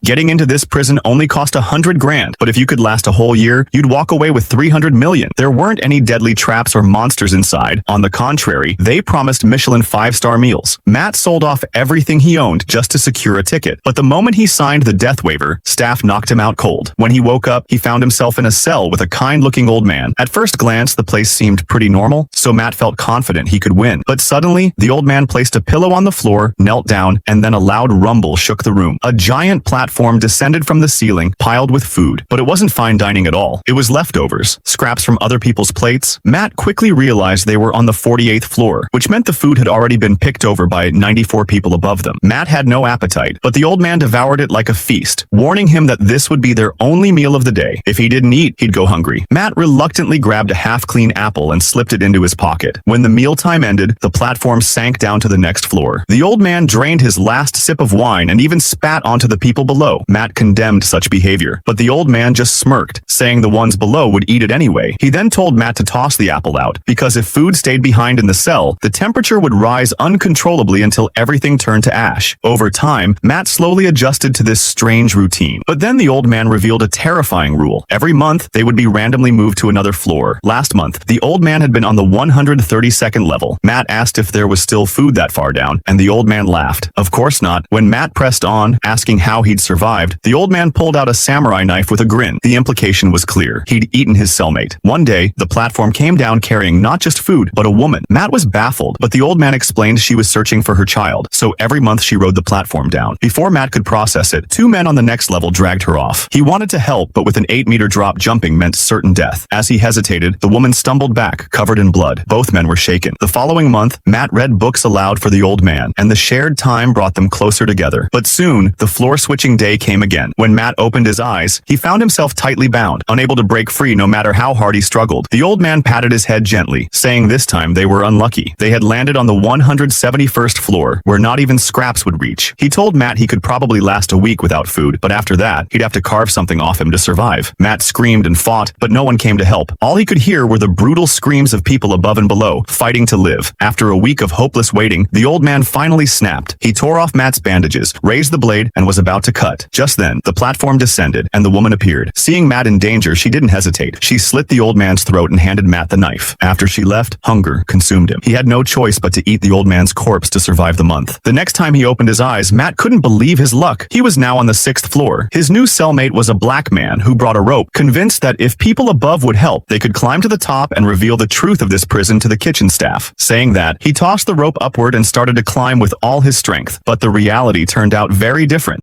Getting into this prison only cost 100 grand, but if you could last a whole year, you'd walk away with 300 million. There weren't any deadly traps or monsters inside. On the contrary, they promised Michelin 5-star meals. Matt sold off everything he owned just to secure a ticket. But the moment he signed the death waiver, staff knocked him out cold. When he woke up, he found himself in a cell with a kind-looking old man. At first glance, the place seemed pretty normal, so Matt felt confident he could win. But suddenly, the old man placed a pillow on the floor, knelt down, and then a loud rumble shook the room. A giant platform descended from the ceiling, piled with food. But it wasn't fine dining at all. It was leftovers, scraps from other people's plates. Matt quickly realized they were on the 48th floor, which meant the food had already been picked over by 94 people above them. Matt had no appetite, but the old man devoured it like a feast, warning him that this would be their only meal of the day. If he didn't eat, he'd go hungry. Matt reluctantly grabbed a half-clean apple and slipped it into his pocket. When the mealtime ended, the platform sank down to the next floor. The old man drained his last sip of wine and even spat onto the people below. Matt condemned such behavior, but the old man just smirked, saying the ones below would eat it anyway. He then told Matt to toss the apple out, because if food stayed behind in the cell, the temperature would rise uncontrollably until everything turned to ash. Over time, Matt slowly adjusted to this strange routine. But then the old man revealed a terrifying rule. Every month, they would be randomly moved to another floor. Last month, the old man had been on the 132nd level. Matt asked if there was still food that far down, and the old man laughed. Of course not. When Matt pressed on, asking how he'd survived, the old man pulled out a samurai knife with a grin. The implication was clear. He'd eaten his cellmate. One day, the platform came down carrying not just food, but a woman. Matt was baffled, but the old man explained she was searching for her child, so every month she rode the platform down. Before Matt could process it, two men on the next level dragged her off. He wanted to help, but with an 8-meter drop, jumping meant certain death. As he hesitated, the woman stumbled back, covered in blood. Both men were shaken. The following month, Matt read books aloud for the old man, and the shared time brought them closer together. But soon, the floor-switching day came again. When Matt opened his eyes, he found himself tightly bound, unable to break free no matter how hard he struggled. The old man patted his head gently, saying this time they were unlucky. They had landed on the 171st floor, where not even scraps would reach. He told Matt he could probably last a week without food, but after that, he'd have to carve something off him to survive. Matt screamed and fought, but no one came to help. All he could hear were the brutal screams of people above and below, fighting to live. After a week of hopeless waiting, the old man finally snapped. He tore off Matt's bandages, raised the blade, and was about to cut. Just then, the platform descended, and the woman appeared. Seeing Matt in danger, she didn't hesitate. She slit the old man's throat and handed Matt the knife. After she left, hunger consumed him. He had no choice but to eat the old man's corpse to survive the month. The next time he opened his eyes, Matt couldn't believe his luck. He was now on the 6th floor. His new cellmate was a black man who brought a rope, convinced that if people above would help, they could climb to the top and reveal the truth of this prison to the kitchen staff. Saying that, he tossed the rope upward and started to climb with all his strength. But the reality turned out very different.